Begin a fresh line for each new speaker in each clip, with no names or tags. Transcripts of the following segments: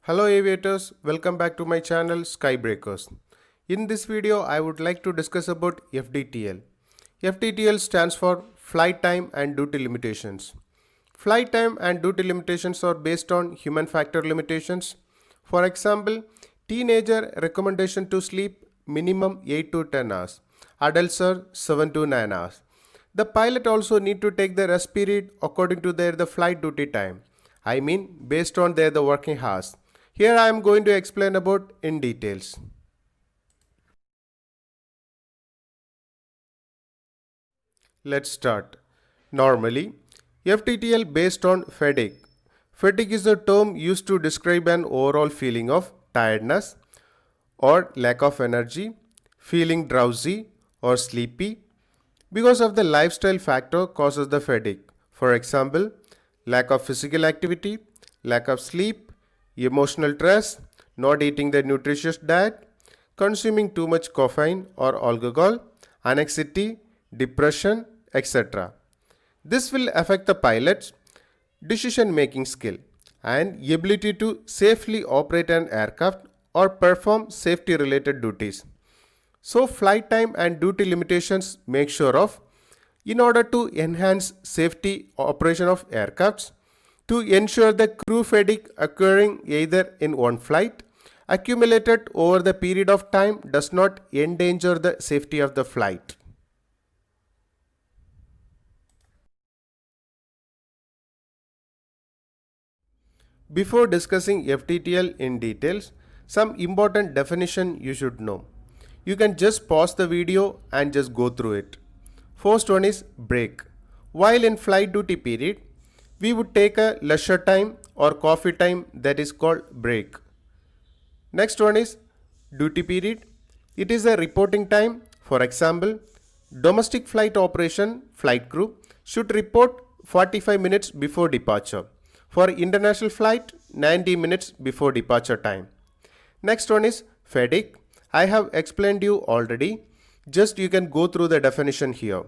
Hello aviators, welcome back to my channel Skybreakers. In this video, I would like to discuss about Fdtl. Fdtl stands for Flight Time and Duty Limitations. Flight time and duty limitations are based on human factor limitations. For example, teenager recommendation to sleep minimum 8 to 10 hours. Adults are 7 to 9 hours. The pilot also need to take the rest period according to the flight duty time. I mean based on the working hours. Here I am going to explain about in details. Let's start. Normally, Fdtl based on fatigue. Fatigue is a term used to describe an overall feeling of tiredness or lack of energy, feeling drowsy or sleepy because of the lifestyle factor causes the fatigue. For example, lack of physical activity, lack of sleep, emotional stress, not eating the nutritious diet, consuming too much caffeine or alcohol, anxiety, depression, etc. This will affect the pilot's decision-making skill and ability to safely operate an aircraft or perform safety-related duties. So flight time and duty limitations make sure of in order to enhance safety operation of aircrafts, to ensure the crew fatigue occurring either in one flight accumulated over the period of time does not endanger the safety of the flight. Before discussing Fdtl in details, some important definition you should know. You can just pause the video and just go through it. First one is break. While in flight duty period, we would take a leisure time or coffee time, that is called break. Next one is duty period. It is a reporting time. For example, domestic flight operation flight crew should report 45 minutes before departure. For international flight, 90 minutes before departure time. Next one is fatigue. I have explained you already. Just you can go through the definition here.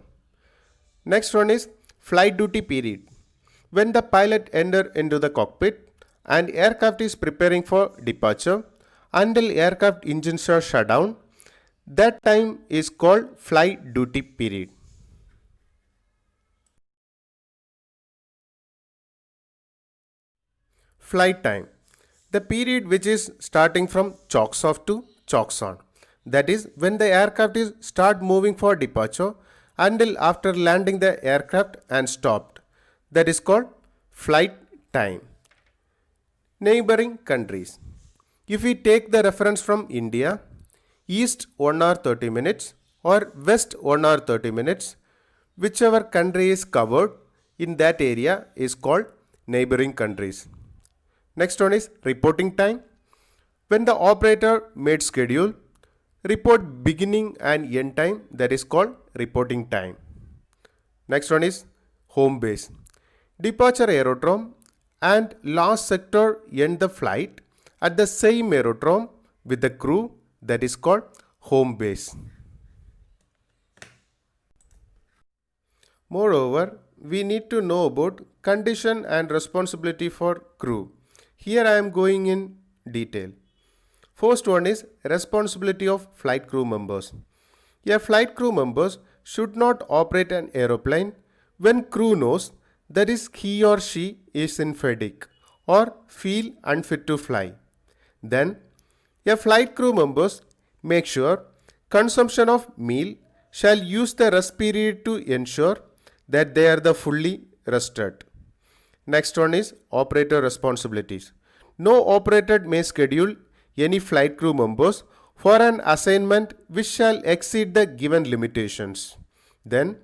Next one is flight duty period. When the pilot enter into the cockpit and aircraft is preparing for departure until aircraft engines are shut down, that time is called flight duty period. Flight time. The period which is starting from chocks off to chocks on. That is when the aircraft is start moving for departure until after landing the aircraft and stopped. That is called flight time. Neighboring countries. If we take the reference from India, east 1 hour 30 minutes or west 1 hour 30 minutes, whichever country is covered in that area is called neighboring countries. Next one is reporting time. When the operator made schedule, report beginning and end time, that is called reporting time. Next one is home base. Departure aerodrome and last sector end the flight at the same aerodrome with the crew, that is called home base. Moreover, we need to know about condition and responsibility for crew. Here I am going in detail. First one is responsibility of flight crew members. A flight crew members should not operate an aeroplane when crew knows that is he or she is in fatigue or feel unfit to fly. Then a flight crew members make sure consumption of meal shall use the rest period to ensure that they are the fully rested. Next one is operator responsibilities. No operator may schedule any flight crew members for an assignment which shall exceed the given limitations. Then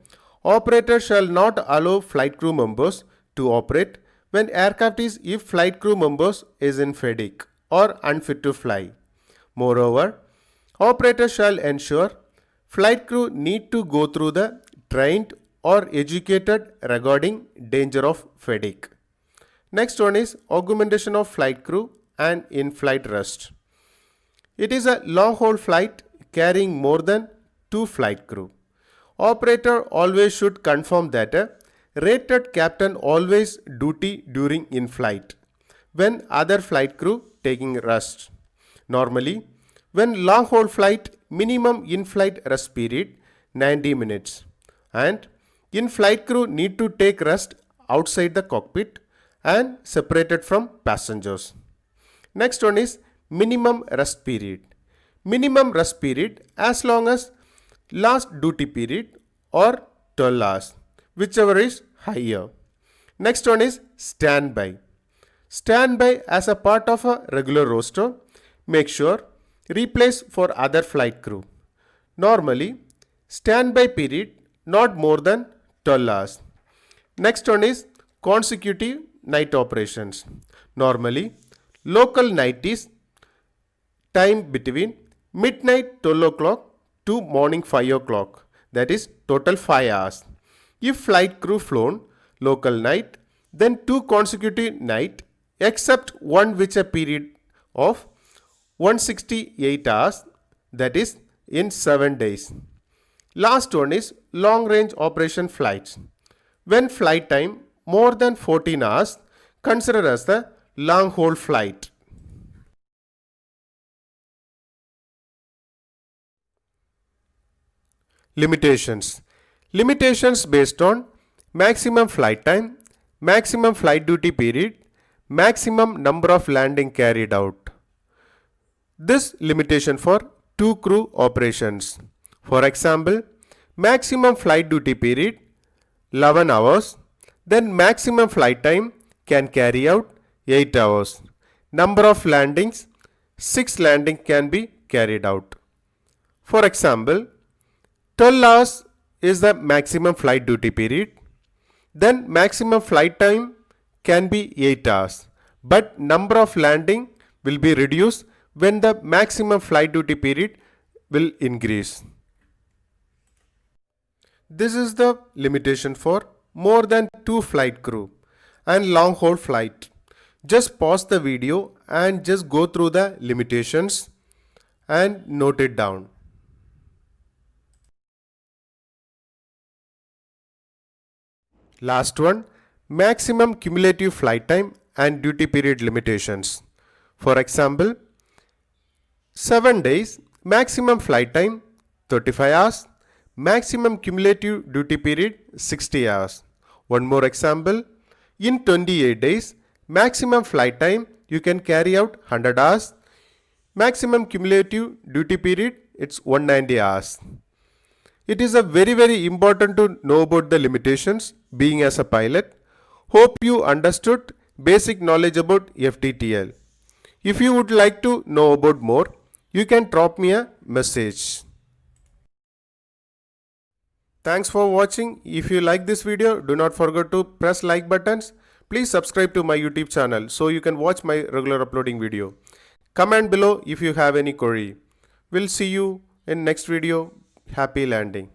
operator shall not allow flight crew members to operate when aircraft is if flight crew members is in fatigue or unfit to fly. Moreover, operator shall ensure flight crew need to go through the trained or educated regarding danger of fatigue. Next one is augmentation of flight crew and in-flight rest. It is a long-haul flight carrying more than 2 flight crew. Operator always should confirm that a rated captain always duty during in-flight. when other flight crew taking rest. Normally, when long haul flight, minimum in-flight rest period 90 minutes, and in-flight crew need to take rest outside the cockpit and separated from passengers. Next one is minimum rest period. Minimum rest period as long as last duty period or 12 hours, whichever is higher. Next one is standby. Standby as a part of a regular roster. Make sure replace for other flight crew. Normally, standby period not more than 12 hours. Next one is consecutive night operations. Normally, local night is time between midnight 12 o'clock to morning 5 o'clock, that is total 5 hours. If flight crew flown local night, then 2 consecutive night except one which a period of 168 hours, that is in 7 days. Last one is long range operation flights. When flight time more than 14 hours, considered as the long haul flight. Limitations. Limitations based on maximum flight time, maximum flight duty period, maximum number of landing carried out. This limitation for 2 crew operations. For example, maximum flight duty period 11 hours, then maximum flight time can carry out 8 hours. Number of landings 6 landing can be carried out. For example, 12 hours is the maximum flight duty period. Then maximum flight time can be 8 hours. But number of landing will be reduced when the maximum flight duty period will increase. This is the limitation for more than 2 flight crew and long haul flight. Just pause the video and just go through the limitations and note it down. Last one, maximum cumulative flight time and duty period limitations. For example, 7 days, maximum flight time 35 hours, maximum cumulative duty period 60 hours. One more example, in 28 days, maximum flight time you can carry out 100 hours, maximum cumulative duty period it's 190 hours. It is a very important to know about the limitations being as a pilot. Hope you understood basic knowledge about Fdtl. If you would like to know about more, you can drop me a message. Thanks for watching. If you like this video, do not forget to press like buttons. Please subscribe to my YouTube channel so you can watch my regular uploading video. Comment below if you have any query. We'll see you in next video. Happy landing.